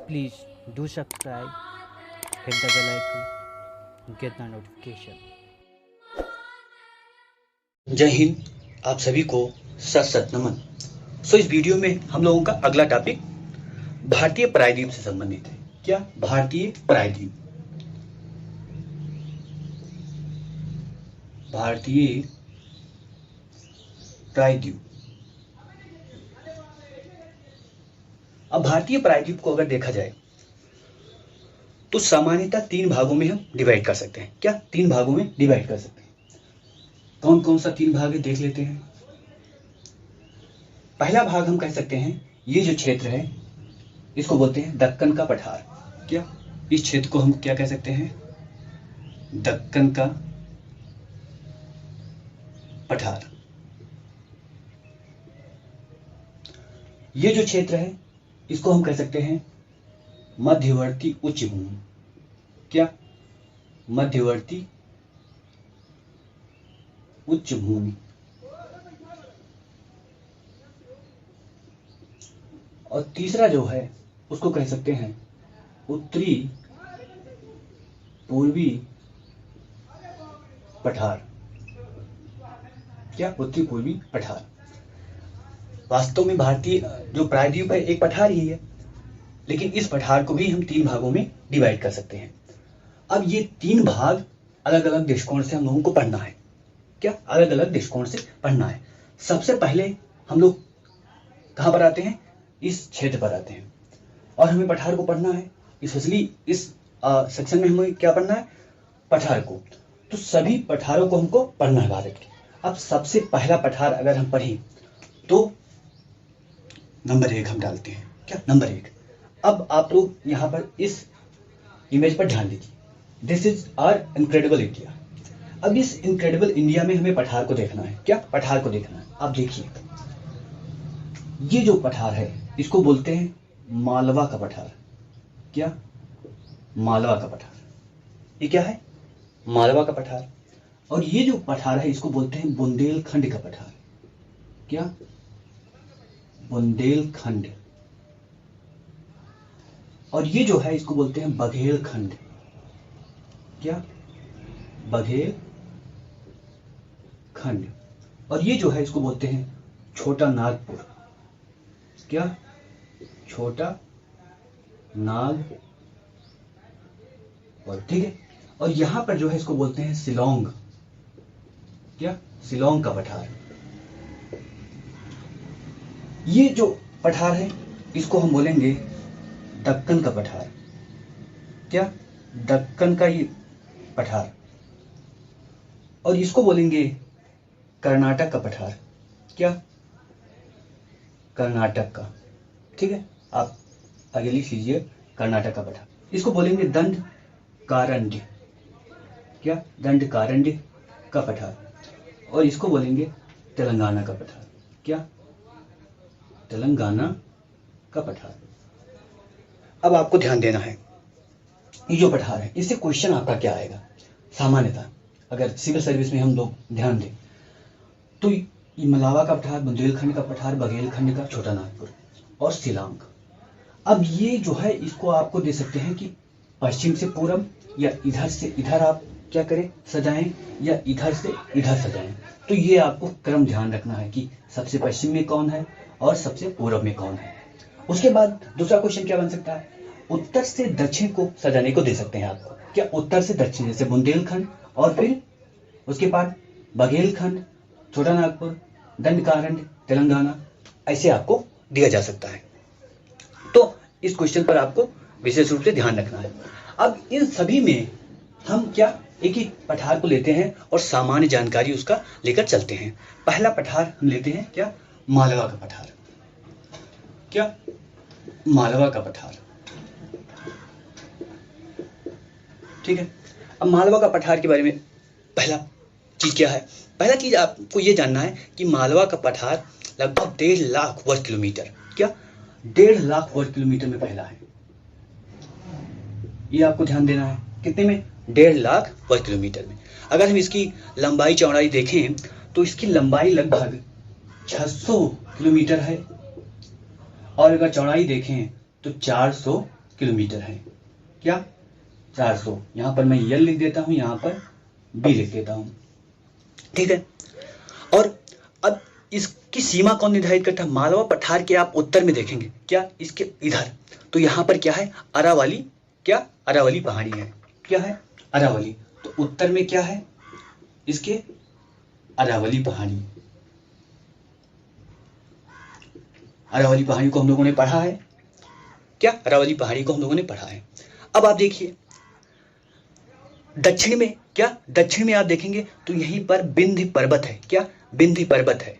Please do subscribe, hit the bell icon, get the notification. जय हिंद। आप सभी को सत सत नमन। इस वीडियो में हम लोगों का अगला टॉपिक भारतीय प्रायद्वीप से संबंधित है। क्या? भारतीय प्रायद्वीप। भारतीय प्रायद्वीप। अब भारतीय प्रायद्वीप को अगर देखा जाए तो सामान्यतः 3 भागों में हम डिवाइड कर सकते हैं। क्या? 3 भागों में डिवाइड कर सकते हैं। कौन कौन सा 3 भाग है देख लेते हैं। पहला भाग हम कह सकते हैं, ये जो क्षेत्र है इसको बोलते हैं दक्कन का पठार। क्या? इस क्षेत्र को हम क्या कह सकते हैं? दक्कन का पठार। ये जो क्षेत्र है इसको हम कह सकते हैं मध्यवर्ती उच्च भूमि। क्या? मध्यवर्ती उच्च भूमि। और तीसरा जो है उसको कह सकते हैं उत्तरी पूर्वी पठार। क्या? उत्तरी पूर्वी पठार। वास्तव में भारतीय जो प्रायद्वीप है एक पठार ही है, लेकिन इस पठार को भी हम 3 भागों में डिवाइड कर सकते हैं। अब ये 3 भाग अलग अलग दृष्टिकोण से हम लोगों को पढ़ना है। क्या? अलग अलग दृष्टिकोण से पढ़ना है। सबसे पहले हम लोग कहां पर आते हैं? इस क्षेत्र पर आते हैं और हमें पठार को पढ़ना है। स्पेशली इस सेक्शन में हमें क्या पढ़ना है? पठार को। तो सभी पठारों को हमको पढ़ना है भारत के। अब सबसे पहला पठार अगर हम पढ़ें तो नंबर 1 हम डालते हैं। क्या? नंबर 1। अब आप लोग यहां पर इस इमेज पर ध्यान दीजिए। This is our incredible India. अब इस इनक्रेडिबल इंडिया में हमें पठार को देखना है। क्या? पठार को देखना है। आप देखिए, ये जो पठार है इसको बोलते हैं मालवा का पठार। क्या? मालवा का पठार। ये क्या है? मालवा का पठार। और ये जो पठार है इसको बोलते हैं बुंदेलखंड का पठार। क्या? बुंदेलखंड। और ये जो है इसको बोलते हैं बघेलखंड। क्या? बघेलखंड। और ये जो है इसको बोलते हैं छोटा नागपुर। क्या? छोटा नागपुर। ठीक है। और यहां पर जो है इसको बोलते हैं शिलोंग। क्या? शिलोंग का पठार। ये जो पठार है इसको हम बोलेंगे दक्कन का पठार। क्या? दक्कन का ये पठार। और इसको बोलेंगे कर्नाटक का पठार। क्या? कर्नाटक का। ठीक है, आप आगे लिख लीजिए कर्नाटक का पठार। इसको बोलेंगे दंड कारण्य। क्या? दंड कारण्य का पठार। और इसको बोलेंगे तेलंगाना का पठार। क्या? तेलंगाना का पठार। अब आपको ध्यान देना है, ये जो पठार है इससे क्वेश्चन आपका क्या आएगा सामान्यतः अगर सिविल सर्विस में हम लोग ध्यान दें तो ये मालवा का पठार, बुंदेलखंड का पठार, बघेलखंड का, छोटा नागपुर और शिलांग। अब ये जो है इसको आपको दे सकते हैं कि पश्चिम से पूरब या इधर से इधर आप क्या करें सजाएं या इधर से इधर सजाएं। तो ये आपको क्रम ध्यान रखना है कि सबसे पश्चिम में कौन है और सबसे पूरब में कौन है। उसके बाद दूसरा क्वेश्चन क्या बन सकता है? उत्तर से दक्षिण को सजाने को दे सकते हैं आपको। क्या? उत्तर से दक्षिण, जैसे बुंदेलखंड और फिर उसके बाद बघेलखंड, छोटा नागपुर, दंडकारण्य, तेलंगाना, ऐसे आपको दिया जा सकता है। तो इस क्वेश्चन पर आपको विशेष रूप से ध्यान रखना है। अब इन सभी में हम क्या एक ही पठार को लेते हैं और सामान्य जानकारी उसका लेकर चलते हैं। पहला पठार हम लेते हैं क्या? मालवा का पठार। क्या? मालवा का पठार। ठीक है। अब मालवा का पठार के बारे में पहला चीज क्या है? पहला चीज आपको यह जानना है कि मालवा का पठार लगभग 1.5 लाख वर्ग किलोमीटर। क्या? 1.5 लाख वर्ग किलोमीटर में फैला है। ये आपको ध्यान देना है। कितने में? 1.5 लाख वर्ग किलोमीटर में। अगर हम इसकी लंबाई चौड़ाई देखें तो इसकी लंबाई लगभग 600 किलोमीटर है और अगर चौड़ाई देखें तो 400 किलोमीटर है। क्या? 400। यहाँ पर मैं यल लिख देता हूँ, यहाँ पर बी लिख देता हूँ, ठीक है। और अब इसकी सीमा कौन निर्धारित करता है? मालवा पठार के आप उत्तर में देखेंगे, क्या इसके इधर, तो यहाँ पर क्या है? अरावली, क्या? अरावली पहाड़ी है। क्या है? अरावली। तो उत्तर में क्या है इसके? अरावली पहाड़ी। अरावली पहाड़ी को हम लोगों ने पढ़ा है, क्या? अरावली पहाड़ी को हम लोगों ने पढ़ा है। अब आप देखिए दक्षिण में, क्या? दक्षिण में आप देखेंगे तो यहीं पर विंध्य पर्वत है। क्या? विंध्य पर्वत है,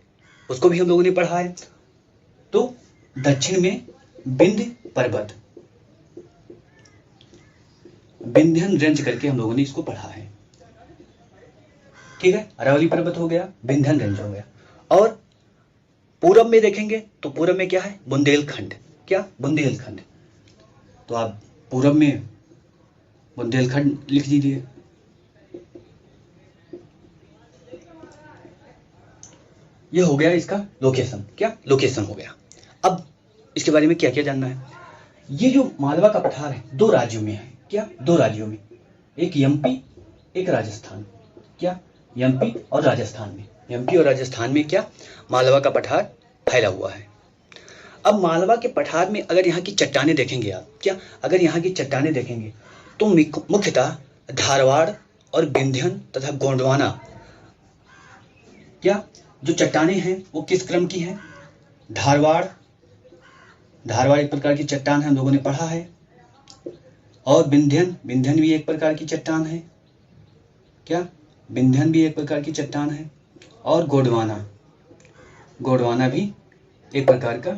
उसको भी हम लोगों ने पढ़ा है। तो दक्षिण में विंध्य पर्वत, विंध्यन रेंज करके हम लोगों ने इसको पढ़ा है, ठीक है। अरावली पर्वत हो गया, विंध्यन रेंज हो गया। और पूरब में देखेंगे तो पूरब में क्या है? बुंदेलखंड। क्या? बुंदेलखंड। तो आप पूरब में बुंदेलखंड लिख दीजिए। ये हो गया इसका लोकेशन। क्या? लोकेशन हो गया। अब इसके बारे में क्या क्या जानना है? ये जो मालवा का पठार है 2 राज्यों में है। क्या? 2 राज्यों में, एक एमपी, एक राजस्थान। क्या? एमपी और राजस्थान में, एमपी और राजस्थान में क्या? मालवा का पठार फैला हुआ है। अब मालवा के पठार में अगर यहाँ की चट्टानें देखेंगे आप, क्या? अगर यहाँ की चट्टानें देखेंगे तो मुख्यतः धारवाड़ और विंध्यन तथा गोंडवाना, क्या? जो चट्टानें हैं वो किस क्रम की हैं? धारवाड़, धारवाड़ एक प्रकार की चट्टान है, हम लोगों ने पढ़ा है। और विंध्यन, विंध्यन भी एक प्रकार की चट्टान है। क्या? विंध्यन भी एक प्रकार की चट्टान है। और गोंडवाना, गोंडवाना भी एक प्रकार का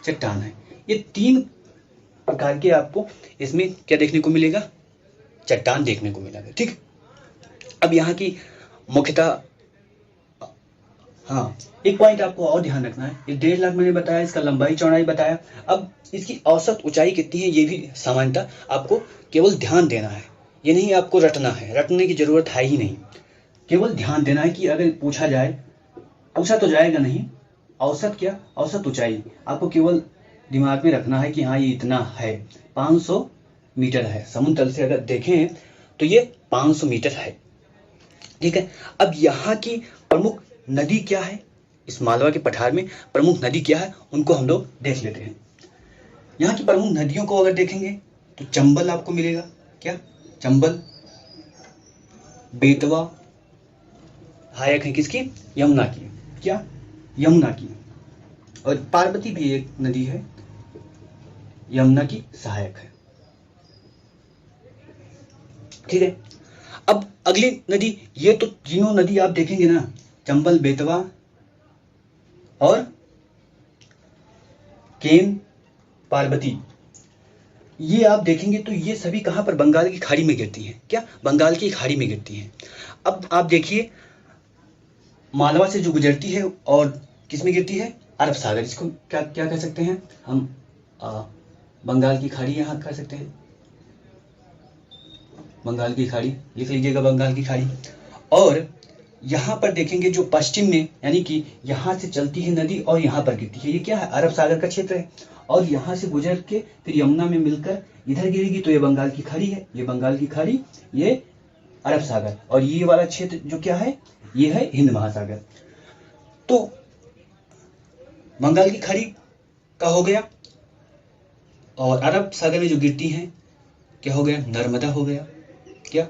चट्टान है। ये 3 प्रकार के आपको इसमें क्या देखने को मिलेगा? चट्टान देखने को मिलेगा, ठीक। अब यहाँ की मुख्यतः, हाँ, एक पॉइंट आपको और ध्यान रखना है, ये 1.5 लाख मैंने बताया, इसका लंबाई चौड़ाई बताया। अब इसकी औसत ऊंचाई कितनी है ये भी सामान्यतः आपको केवल ध्यान देना है, ये नहीं आपको रटना है, रटने की जरूरत है ही नहीं, केवल ध्यान देना है कि अगर पूछा जाए, पूछा तो जाएगा नहीं, औसत क्या? औसत ऊंचाई आपको केवल दिमाग में रखना है कि हाँ ये इतना है, 500 मीटर है। समुद्र तल से अगर देखें तो ये 500 मीटर है, ठीक है। अब यहाँ की प्रमुख नदी क्या है? इस मालवा के पठार में प्रमुख नदी क्या है उनको हम लोग देख लेते हैं। यहाँ की प्रमुख नदियों को अगर देखेंगे तो चंबल आपको मिलेगा। क्या? चंबल, बेतवा, सहायक है किसकी? यमुना की। क्या? यमुना की। और पार्वती भी एक नदी है, यमुना की सहायक है, ठीक है। अब अगली नदी, ये तो तीनों नदी आप देखेंगे ना, चंबल, बेतवा और केन, पार्वती, ये आप देखेंगे तो ये सभी कहां पर? बंगाल की खाड़ी में गिरती हैं। क्या? बंगाल की खाड़ी में गिरती हैं। अब आप देखिए मालवा से जो गुजरती है और किस में गिरती है? अरब सागर। इसको क्या क्या कह सकते हैं हम? बंगाल की खाड़ी यहां कह सकते हैं, बंगाल की खाड़ी लिख लीजिएगा, बंगाल की खाड़ी। और यहाँ पर देखेंगे जो पश्चिम में, यानी कि यहाँ से चलती है नदी और यहाँ पर गिरती है, ये क्या है? अरब सागर का क्षेत्र है। और यहाँ से गुजर के फिर यमुना में मिलकर इधर गिरेगी तो ये बंगाल की खाड़ी है, ये बंगाल की खाड़ी, ये अरब सागर, और ये वाला क्षेत्र जो क्या है? ये है हिंद महासागर। तो बंगाल की खाड़ी का हो गया, और अरब सागर में जो गिरती हैं क्या हो गया? नर्मदा हो गया। क्या?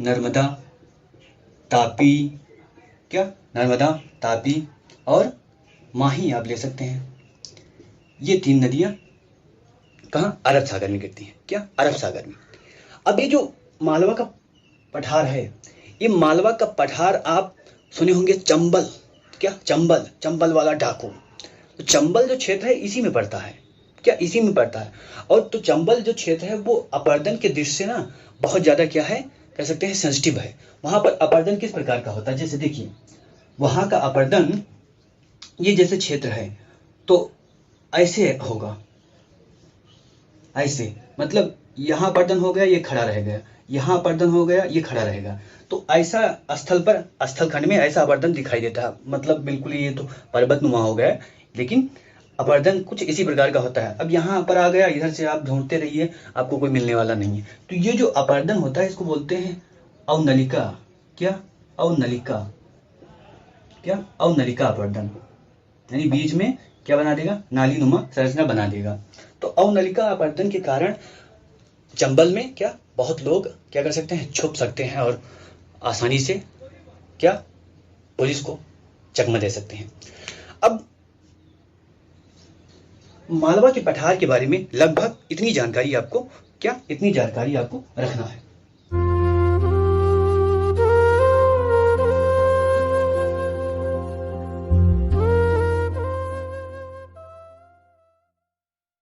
नर्मदा, तापी, क्या? नर्मदा, तापी और माही आप ले सकते हैं। ये 3 नदियां कहाँ? अरब सागर में गिरती हैं। क्या? अरब सागर में। अब ये जो मालवा का पठार है, ये मालवा का पठार आप सुने होंगे चंबल। क्या? चंबल, चंबल वाला डाकू। तो चंबल जो क्षेत्र है इसी में पड़ता है। क्या? इसी में पड़ता है। और तो चंबल जो क्षेत्र है वो अपर्दन के दृष्टि से ना बहुत ज्यादा क्या है, कह सकते हैं सेंसिटिव है। वहां पर अपर्दन किस प्रकार का होता है? जैसे देखिए वहां का अपर्दन, ये जैसे क्षेत्र है तो ऐसे होगा, ऐसे, मतलब यहाँ अपर्दन हो गया, ये खड़ा रह गया, यहाँ अपर्दन हो गया, ये खड़ा रहेगा। तो ऐसा स्थल पर, स्थल खंड में ऐसा अपर्दन दिखाई देता है, मतलब बिल्कुल ये तो पर्वतनुमा हो गया, लेकिन अपरदन कुछ इसी प्रकार का होता है। अब यहाँ पर आ गया, इधर से आप ढूंढते रहिए, आपको कोई मिलने वाला नहीं है। तो ये जो अपरदन होता है इसको बोलते हैं अवनलिका। क्या? अवनलिका। क्या? अवनलिका अपरदन, यानी बीच में क्या बना देगा? नालीनुमा संरचना बना देगा। तो अवनलिका अपरदन के कारण चंबल में क्या बहुत लोग क्या कर सकते हैं? छुप सकते हैं और आसानी से क्या पुलिस को चकमा दे सकते हैं। अब मालवा के पठार के बारे में लगभग इतनी जानकारी आपको रखना है।